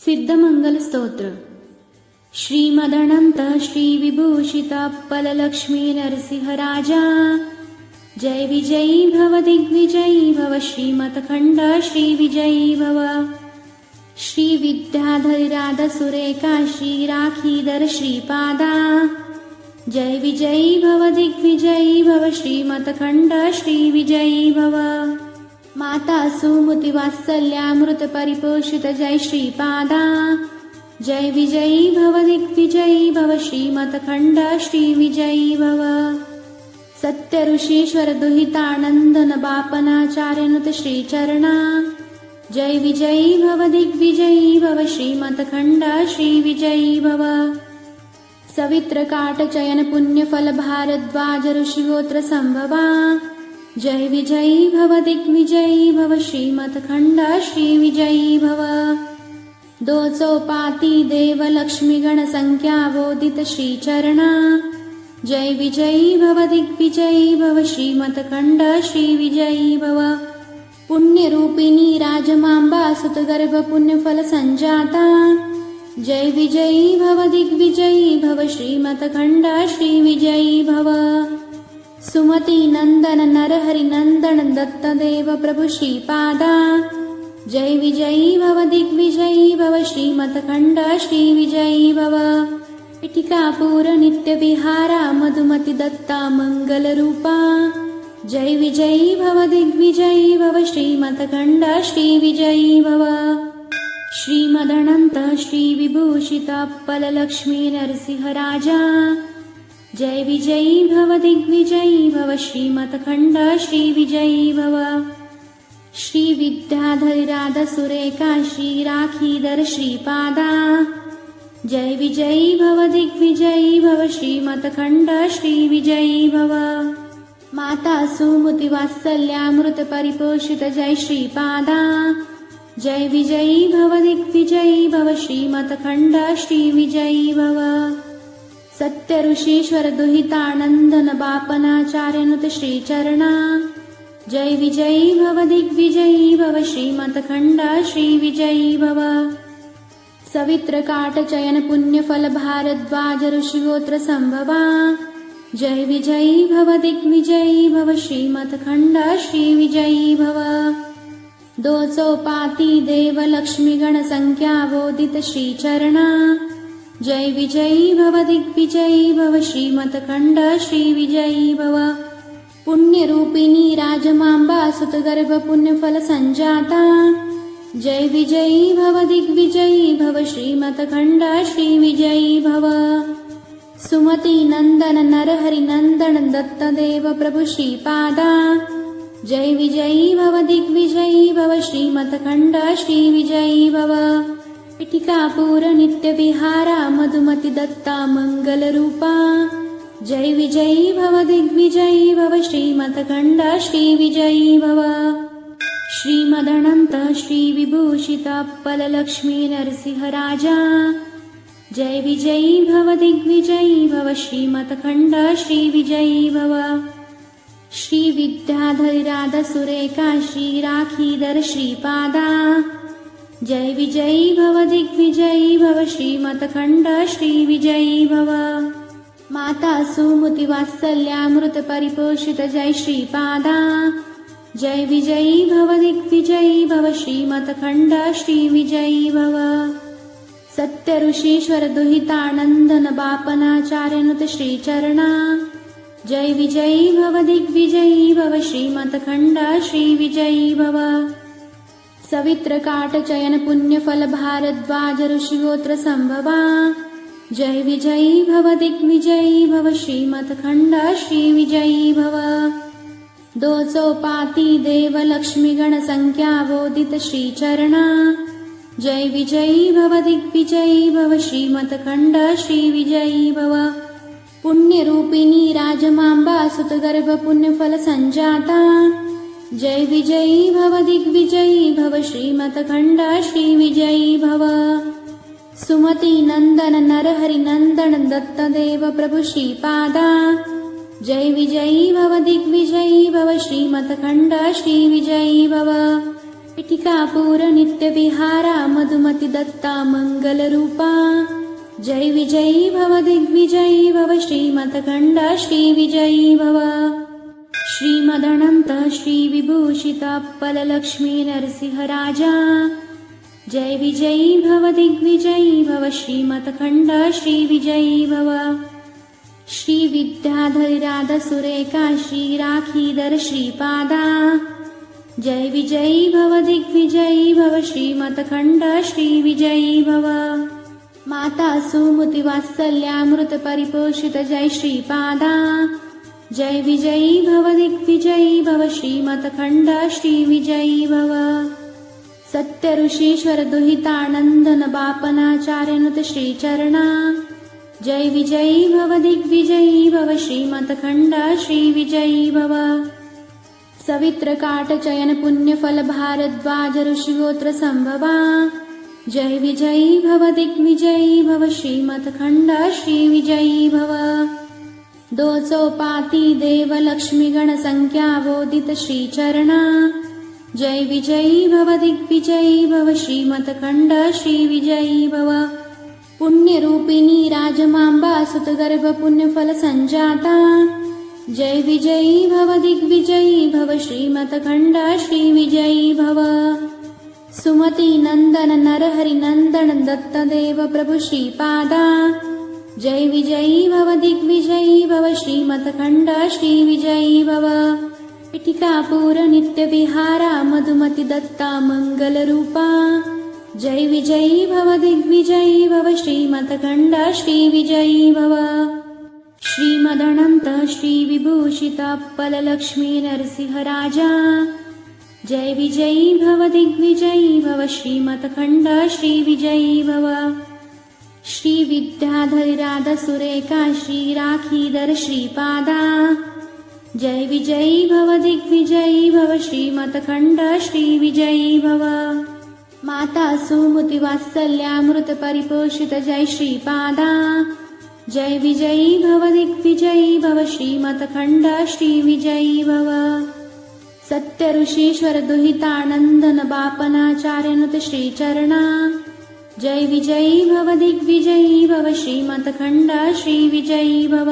सिद्धमंगल स्तोत्र. श्रीमदनंत श्री विभूषिताप्पलक्ष्मी नरसिंहराजा. जय विजयी भव दिग्विजयी भव श्रीमतखंड श्री विजयी भव. श्री विद्याधरिराध सुरेखा श्री राखीधर श्रीपादा. जय विजयी भव दिग्विजयी भव श्रीमतखंड श्री विजयी भव. माता सुमति वात्सल्यामृत परिपोषित जय श्रीपादा. जय विजयी भव दिग्विजयी भव श्रीमतखंड श्री विजयी भव. सत्य ऋषीश्वर दुहितानंदन बापनाचार्यनुत श्रीचरणा. जय विजयी भव दिग्विजयी भव श्रीमतखंड श्री विजयी भव. सवित्र काट चयन पुण्य फल भारद्वाज ऋषिगोत्र संभवा. जय विजयी भव दिग्विजयी भव श्रीमतखंड श्री विजयी भव. दो चौपाती देव लक्ष्मी गण संख्या बोधित श्रीचरणा. जय विजयी भव दिग्विजयी भव श्रीमतखंड श्री विजयी भव. पुण्य रूपिणी राजमांबा सुतगर्भ पुण्य फल संजाता. जय विजयी भव दिग्विजयी भव श्रीमतखंड श्री विजयी भव. सुमति नंदन नरहरि नंदन दत्तदेव प्रभु श्रीपादा. जय विजयी भव दिग्विजयी भव श्रीमतखंड श्री विजयी भव. पीठिकापुर नित्य विहारा मधुमति दत्ता मंगल रूपा. जय विजयी भव दिग्विजयी भव श्रीमतखंड श्री विजयी भव. श्रीमदनंत श्री विभूषिताप्पलक्ष्मी नरसिंहराजा. जय विजयी भव दिग्विजयी भव श्रीमतखंड श्री विजयी भव. श्री विद्याधरिराध सुरेखा श्री राखीधर श्रीपादा. जय विजयी भव दिग्विजयी भव श्रीमतखंड श्री विजयी भव. माता सुमति वात्सल्यामृत परिपोषित जय श्रीपादा. जय विजयी भव दिग्विजयी भव श्रीमतखंड श्री विजयी भव. सत्य ऋषीश्वर दुहितानंदन बापनाचार्यनुत श्रीचरणा. जय विजयी भव दिग्विजयी भव श्रीमतखंड श्री विजयी भव. सवित्र काट चयन पुण्य फल भारद्वाज ऋषिगोत्र संभवा. जय विजयी भव दिग्विजयी भव श्रीमतखंड श्री विजयी भव. दो चौपाती देव लक्ष्मी गण संख्या बोधित श्रीचरणा. जय विजयी भव दिग्विजयी भव श्रीमतखंड श्री विजयी भव. पुण्य रूपिणी राजमांबा सुतगर्भ पुण्य फल संजाता. जय विजयी भव दिग्विजयी भव श्रीमतखंड श्री विजयी भव. सुमति नंदन नरहरि नंदन दत्तदेव प्रभु श्रीपादा. जय विजयी भव दिग्विजयी भव श्रीमतखंड श्री विजयी भव. पीठिकापुर नित्य विहारा मधुमति दत्ता मंगल रूपा. जय विजयी भव दिग्विजयी भव श्रीमतखंड श्री विजयी भव. श्रीमदनंत श्री विभूषिताप्पलक्ष्मी नरसिंहराजा. जय विजयी भव दिग्विजयी भव श्रीमतखंड श्री विजयी भव. श्री विद्याधरिराध सुरेखा श्री राखीधर श्रीपादा. जय विजयी भव दिग्विजयी भव श्रीमतखंड श्री विजयी भव. माता सुमति वात्सल्यामृत परिपोषित जय श्रीपादा. जय विजयी भव दिग्विजयी भव श्रीमतखंड श्री विजयी भव. सत्य ऋषीश्वर दुहितानंदन बापनाचार्यनुत श्रीचरणा. जय विजयी भव दिग्विजयी भव श्रीमतखंड श्री विजयी भव. सवित्र काट चयन पुण्य फल भारद्वाज ऋषिगोत्र संभवा. जय विजयी भव दिग्विजयी भव श्रीमतखंड श्री विजयी भव. दो चौपाती देव लक्ष्मी गण संख्या बोधित श्रीचरणा. जय विजयी भव दिग्विजयी भव श्रीमतखंड श्री विजयी भव. पुण्य रूपिणी राजमांबा सुतगर्भ पुण्य फल संजाता. जय विजयी भव दिग्विजयी भव श्रीमतखंड श्री विजयी भव. सुमति नंदन नरहरि नंदन दत्तदेव प्रभु श्रीपादा. जय विजयी भव दिग्विजयी भव श्रीमतखंड श्री विजयी भव. पीठिकापूर नित्यविहारा मधुमती दत्ता मंगलरूपा जय विजयी भव दिग्विजयी भव श्रीमतखंड श्रीविजयी भव श्रीमदनंत श्रीविभूषिताप्पलक्ष्मी नरसिंहराजा जय विजयी भव दिग्विजयी भव श्रीमतखंड श्रीविजयी भव श्री विद्याधरिराध सुरेखा श्री राखीधर श्रीपादा जय विजयी भव दिग्विजयी भव श्रीमतखंड श्रीविजयी भव माता सुमति वात्सल्यामृत परिपोषित जय श्रीपादा जय विजयी भव दिग्विजयी भव श्रीमतखंड श्रीविजयी भव सत्य ऋषीश्वर दुहितानंदन बापनाचार्यनुत श्रीचरणा जय विजयी भव दिग्विजयी भव श्रीमतखंड श्रीविजयी भव सवित्र काट चयन पुण्य फल भारद्वाज ऋषिगोत्र संभवा जय विजयी भव दिग्विजयी भव श्रीमतखंड श्रीविजयी भव दो चौपाती देव लक्ष्मी गण संख्या बोधित श्रीचरणा जय विजयी भव दिग्विजयी भव श्रीमतखंड श्रीविजयी भव पुण्य रूपिणी राजमांबा सुतगर्भ पुण्य फल संजाता जय विजयी भव दिग्विजयी भव श्रीमतखंड श्रीविजयी भव सुमति नंदन नरहरि नंदन दत्तदेव प्रभु श्रीपादा जय विजयी भव दिग्विजयी भव श्रीमतखंड श्रीविजयी भव पीठिकापूर नित्यविहारा मधुमती दत्ता मंगलरूपा जय विजयी भव दिग्विजयी भव श्रीमतखंड श्रीविजयी भव श्रीमदनंत श्रीविभूषिताप्पलक्ष्मी नरसिंहराजा जय विजयी भव दिग्विजयी भव श्रीमतखंड श्रीविजयी भव श्री विद्याधरिराध सुरेखा श्री राखीधर श्रीपादा जय विजयी भव दिग्विजयी भव श्रीमतखंड श्रीविजयी भव माता सुमति वात्सल्यामृत परिपोषित जय श्रीपादा जय विजयी भव दिग्विजयी भव श्रीमतखंड श्रीविजयी भव सत्य ऋषीश्वर दुहितानंदन बापनाचार्यनुत श्रीचरणा जय विजयी भव दिग्विजयी भव श्रीमतखंड श्रीविजयी भव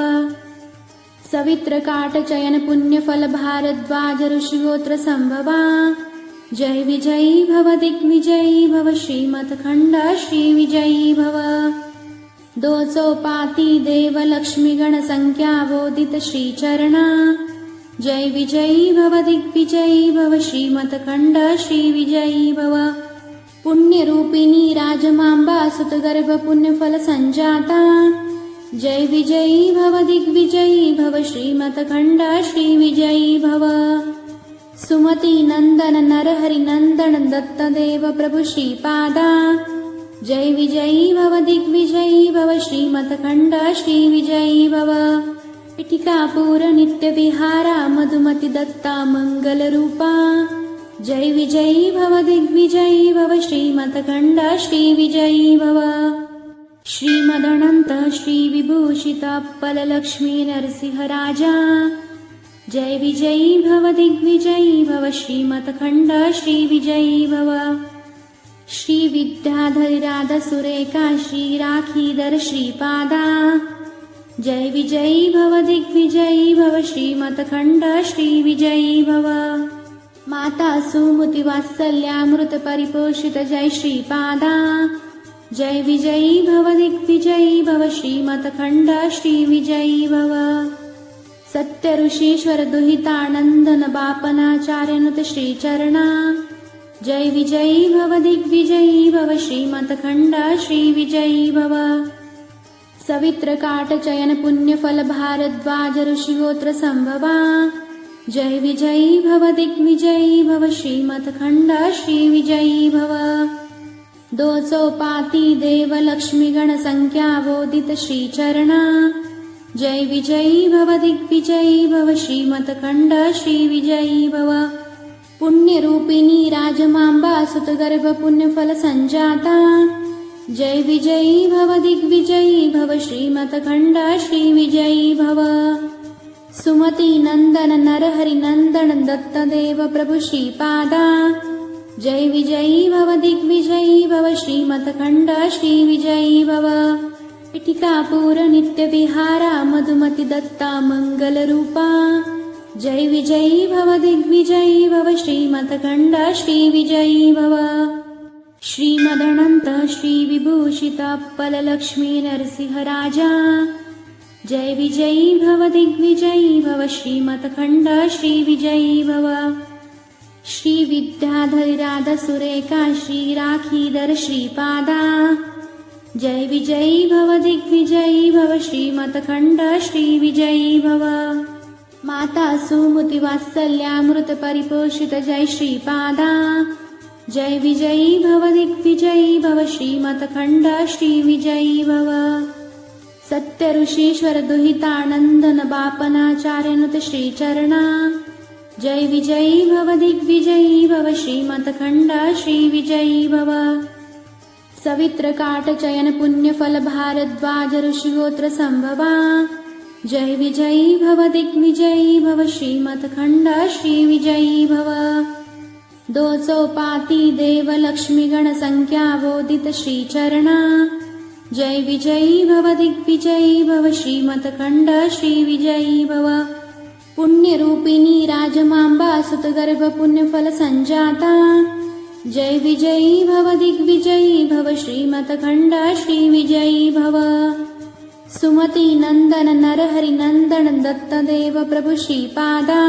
सवित्र काट चयन पुण्य फल भारद्वाज ऋषिगोत्र संभवा जय विजयी भव दिग्विजयी भव श्रीमतखंड श्रीविजयी भव दो चौपाती देव लक्ष्मी गण संख्या बोधित श्रीचरणा जय विजयी भव दिग्विजयी भव श्रीमतखंड श्रीविजयी भव पुण्य रूपिणी राजमांबा सुतगर्भ पुण्य फल संजाता जय विजयी भव दिग्विजयी भव श्रीमतखंड श्रीविजयी भव सुमति नंदन नरहरि नंदन दत्तदेव प्रभु श्रीपादा जय विजयी भव दिग्विजयी भव श्रीमतखंड श्रीविजयी भव पीठिकापूर नित्यविहारा मधुमती दत्ता मंगलरूपा जय विजयी भव दिग्विजयी भव श्रीमतखंड श्रीविजयी भव श्रीमदनंत श्रीविभूषिताप्पलक्ष्मी नरसिंहराजा जय विजयी भव दिग्विजयी भव श्रीमतखंड श्रीविजयी भव श्री विद्याधरिराध सुरेखा श्री राखीधर श्रीपादा जय विजयी भव दिग्विजयी भव श्रीमतखंड श्रीविजयी भव माता सुमति वात्सल्यामृत परिपोषित जय श्रीपादा जय विजयी भव दिग्विजयी भव श्रीमतखंड श्रीविजयी भव सत्य ऋषीश्वर दुहितानंदन बापनाचार्यनुत श्रीचरणा जय विजयी भव दिग्विजयी भव श्रीमतखंड श्रीविजयी भव सवित्र काट चयन पुण्य फल भारद्वाज ऋषिगोत्र संभवा जय विजयी भव दिग्विजयी भव श्रीमतखंड श्रीविजयी भव दो चौपाती देव लक्ष्मी गण संख्या बोधित श्रीचरणा जय विजयी भव दिग्विजयी भव श्रीमतखंड श्रीविजयी भव पुण्य रूपिणी राजमांबा सुतगर्भ पुण्य फल संजाता जय विजयी भव दिग्विजयी भव श्रीमतखंड श्रीविजयी भव सुमति नंदन नरहरि नंदन दत्तदेव प्रभु श्रीपादा जय विजयी भव दिग्विजयी भव श्रीमतखंड श्री विजयी भव पीठिकापूर नित्यविहारा मधुमती दत्ता मंगलरूपा जय विजयी भव दिग्विजयी भव श्रीमतखंड श्री विजयी भव श्रीमदनंत श्री विभूषित अप्पलक्ष्मी नरसिंहराजा जय विजयी भव दिग्विजयी भव श्रीमतखंड श्री विजयी भव श्री विद्याधरी सुरेखा श्री राखीधर श्रीपादा जय विजयी भव दिग्विजयी भव श्रीमतखंड श्री विजयी भव माता सुमति वात्सल्यामृत परिपोषित जय श्रीपादा जय विजयी भव दिग्विजयी भव श्रीमतखंड श्री विजयी भव सत्य ऋषीश्वर दुहितानंदन बापनाचार्यनुत श्रीचरणा जय विजयी भव दिग्विजयी भव श्रीमतखंड श्री विजयी भव सवित्र काट चयन पुण्य फल भारद्वाज ऋषिगोत्र संभवा जय विजयी भव दिग्विजयी भव श्रीमतखंड श्री विजयी भव दो चौपाती देव लक्ष्मी गण संख्या बोधित श्रीचरणा जय विजयी भव दिग्विजयी भव श्रीमतखंड श्री विजयी भव पुण्य रूपिणी राजमांबा सुतगर्भ पुण्य फल संजाता जय विजयी भव दिग्विजयी भव श्रीमतखंड श्री विजयी भव सुमति नंदन नरहरि नंदन दत्तदेव प्रभु श्रीपादा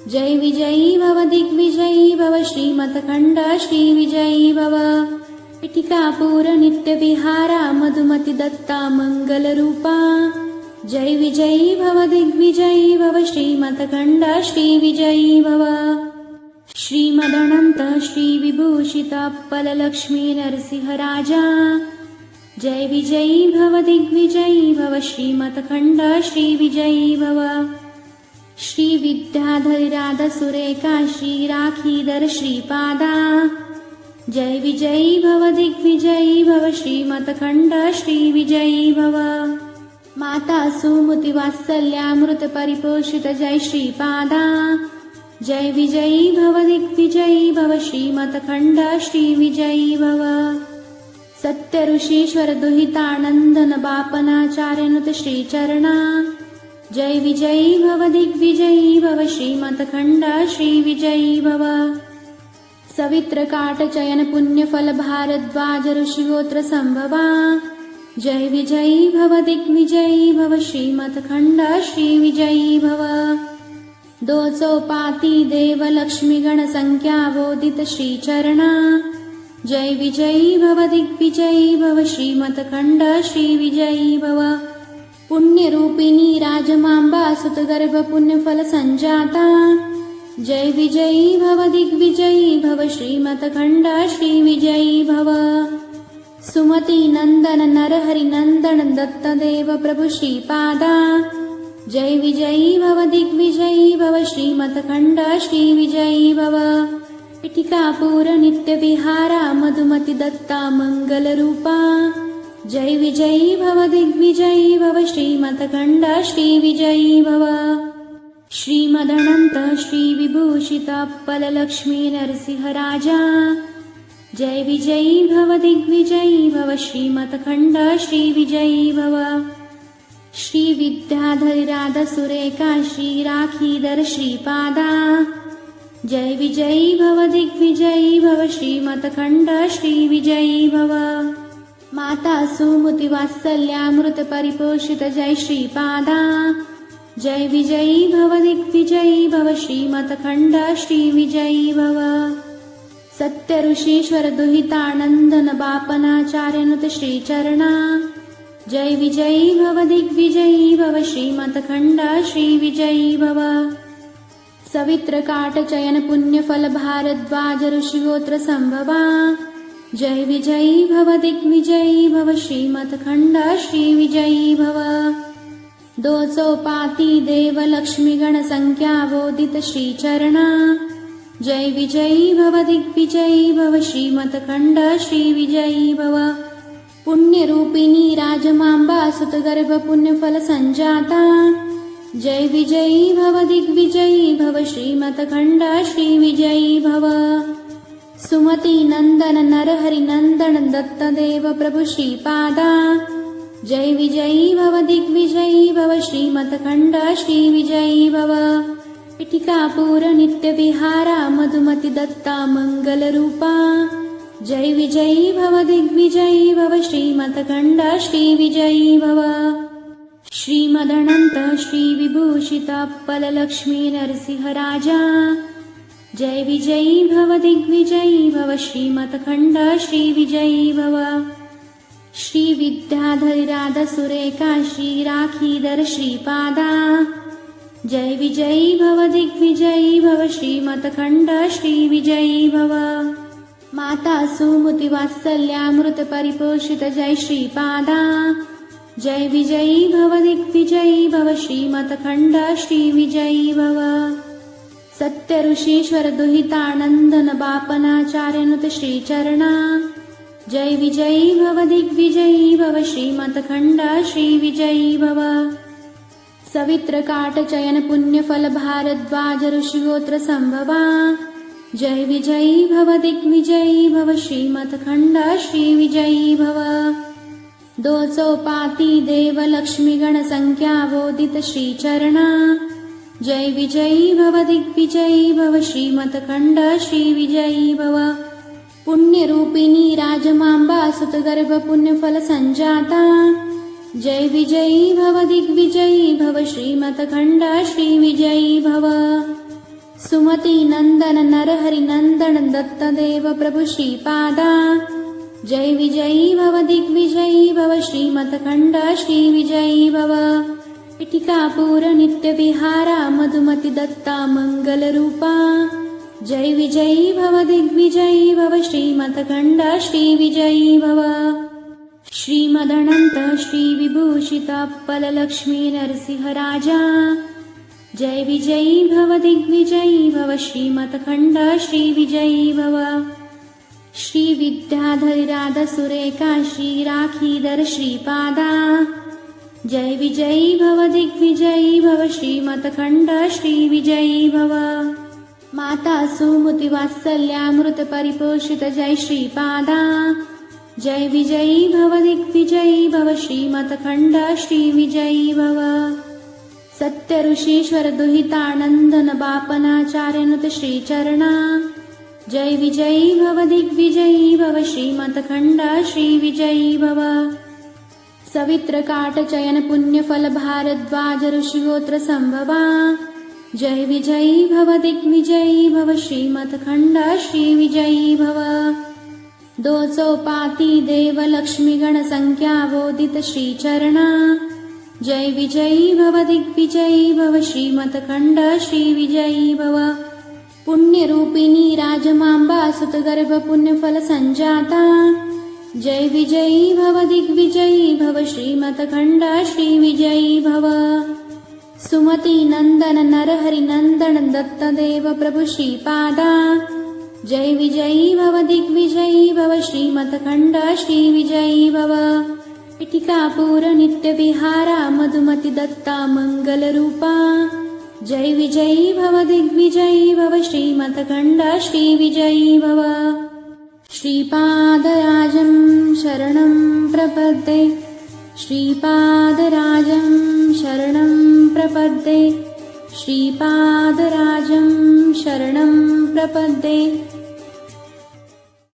जय विजयी भव दिग्विजयी भव श्रीमतखंड श्री विजयी भव पीठिकापूर नित्यविहारा मधुमती दत्ता मंगलरूपा जय विजयी भव दिग्विजयी भव श्रीमतखंड श्री विजयी भव श्रीमदनंत श्री विभूषित अप्पलक्ष्मी नरसिंहराजा जय विजयी भव दिग्विजयी भव श्रीमतखंड श्री विजयी भव श्री विद्याधरी सुरेखा श्री राखीधर श्रीपादा जय विजयी भव दिग्विजयी भव श्रीमतखंड श्री विजयी भव माता सुमति वात्सल्यामृत परिपोषित जय श्रीपादा जय विजयी भव दिग्विजयी भव श्रीमतखंड श्री विजयी भव सत्य ऋषीश्वर दुहितानंदन बापनाचार्यनुत श्रीचरणा जय विजयी भव दिग्विजयी भव श्रीमतखंड श्री विजयी भव सवित्र काट चयन पुण्य फल भारद्वाज ऋषिगोत्र संभवा जय विजयी भव दिग्विजयी भव श्रीमतखंड श्री विजयी भव दो चौपाती देव लक्ष्मी गण संख्या बोधित श्रीचरणा जय विजयी भव दिग्विजयी भव श्रीमतखंड श्री विजयी भव पुण्य रूपिणी राजमांबा सुतगर्भ पुण्य फल संजाता जय विजयी भव दिग्विजयी भव श्रीमतखंड श्री विजयी भव सुमति नंदन नरहरि नंदन दत्तदेव प्रभु श्रीपादा जय विजयी भव दिग्विजयी भव श्रीमतखंड श्री विजयी भव पीठिकापूर नित्यविहारा मधुमती दत्ता मंगलरूपा जय विजयी भव दिग्विजयी भव श्रीमतखंड श्री विजयी भव श्रीमदनंत श्री विभूषित अप्पलक्ष्मी नरसिंहराजा जय विजयी भव दिग्विजयी भव श्रीमतखंड श्री विजयी भव श्री विद्याधरी सुरेखा श्री राखीधर श्रीपादा जय विजयी भव दिग्विजयी भव श्रीमतखंड श्री विजयी भव माता सुमति वात्सल्यामृत परिपोषित जय श्रीपादा जय विजयी भव दिग्विजयी भव श्रीमतखंड श्री विजयी भव सत्य ऋषीश्वर दुहितानंदन बापनाचार्यनुत श्रीचरणा जय विजयी भव दिग्विजयी भव श्रीमतखंड श्री विजयी भव सवित्र काट चयन पुण्य फल भारद्वाज ऋषिगोत्र संभवा जय विजयी भव दिग्विजयी भव श्रीमतखंड श्री विजयी भव दो चौपाती देव लक्ष्मी गण संख्या बोधित श्रीचरणा जय विजयी भव दिग्विजयी भव श्रीमतखंड श्री विजयी भव पुण्य रूपिणी राजमांबा सुतगर्भ पुण्य फल संजाता जय विजयी भव दिग्विजयी भव श्रीमतखंड श्री विजयी भव सुमती नंदन नरहरि नंदन दत्तदेव प्रभु श्रीपादा जय विजयी भव दिग्विजयी भव श्रीमतखंड श्री विजयी भव पीठिकापूर नित्य विहारा मधुमती दत्ता मंगल रूपा जय विजयी भव दिग्विजयी भव श्रीमतखंड श्री विजयी भव श्रीमदनंत श्री विभूषित लक्ष्मी नरसिंह राजा जय विजयी भव दिग्विजयी भव श्रीमतखंड श्री विजयी भव श्री विद्याधरी राधा सुरेखा श्री राखीधर श्रीपादा जय विजयी भव दिग्विजयी भव श्रीमतखंड श्री विजयी भव माता सुमति वात्सल्यामृत परिपोषित जय श्रीपादा जय विजयी भव दिग्विजयी भव श्रीमतखंड श्री विजयी भव सत्य ऋषीश्वर दुहितानंदन बापनाचार्यनुत श्रीचरणा जय विजयी भव दिग्विजयी भव श्रीमतखंड श्री विजयी भव सवित्र काट चयन पुण्य फल भारद्वाज ऋषिगोत्र संभवा जय विजयी भव दिग्विजयी भव श्रीमतखंड श्री विजयी भव दो चौपाती देव लक्ष्मी गण संख्या बोधित श्रीचरणा जय विजयी भव दिग्विजयी भव श्रीमतखंड श्री विजयी भव पुण्य रूपिणी राजमांबा सुतगर्भ पुण्य फल संजाता जय विजयी भव दिग्विजयी भव श्रीमतखंड श्री विजयी भव सुमती नंदन नरहरि नंदन दत्तदेव प्रभु श्रीपादा जय विजयी भव दिग्विजयी भव श्रीमतखंड श्री विजयी भव पीठिकापूर नित्य विहारा मधुमती दत्ता मंगल रूपा जय विजयी भव दिग्विजयी भव श्रीमतखंड श्री विजयी भव श्रीमदनंत श्री विभूषित लक्ष्मी नरसिंह राजा जय विजयी भव दिग्विजयी भव श्रीमतखंड श्री विजयी भव श्री विद्याधरी राधा सुरेखा श्री राखीधर श्रीपादा जय विजयी भव दिग्विजयी भव श्रीमतखंड श्री विजयी भव माता सुमति वात्सल्यामृत परिपोषित जय श्रीपादा जय विजयी भव दिग्विजयी भव श्रीमतखंड श्री विजयी भव सत्य ऋषीश्वर दुहितानंदन बापनाचार्यनुत श्रीचरणा जय विजयी भव दिग्विजयी भव श्रीमतखंड श्री विजयी भव सवित्र काट चयन पुण्य फल भारद्वाज ऋषिगोत्र संभवा जय विजयी भव दिग्विजयी भव श्रीमतखंड श्री विजयी भव दो चौपाती देव लक्ष्मी गण संख्या बोधित श्रीचरणा जय विजयी भव दिग्विजयी भव श्रीमतखंड श्री विजयी भव पुण्य रूपिणी राजमांबा सुतगर्भ पुण्य फल संजाता जय विजयी भव दिग्विजयी भव श्रीमतखंड श्री विजयी भव सुमती नंदन नरहरि नंदन दत्तदेव प्रभु श्रीपादा जय विजयी भव दिग्विजयी भव श्रीमतखंड श्री विजयी भव पीठिकापूर नित्य विहारा मधुमती दत्ता मंगल रूपा जय विजयी भव दिग्विजयी भव श्रीमतखंड श्री विजयी भव श्रीपादराजं शरणं प्रपद्ये श्रीपादराजं शरणं प्रपद्ये श्रीपादराजं शरणं प्रपद्ये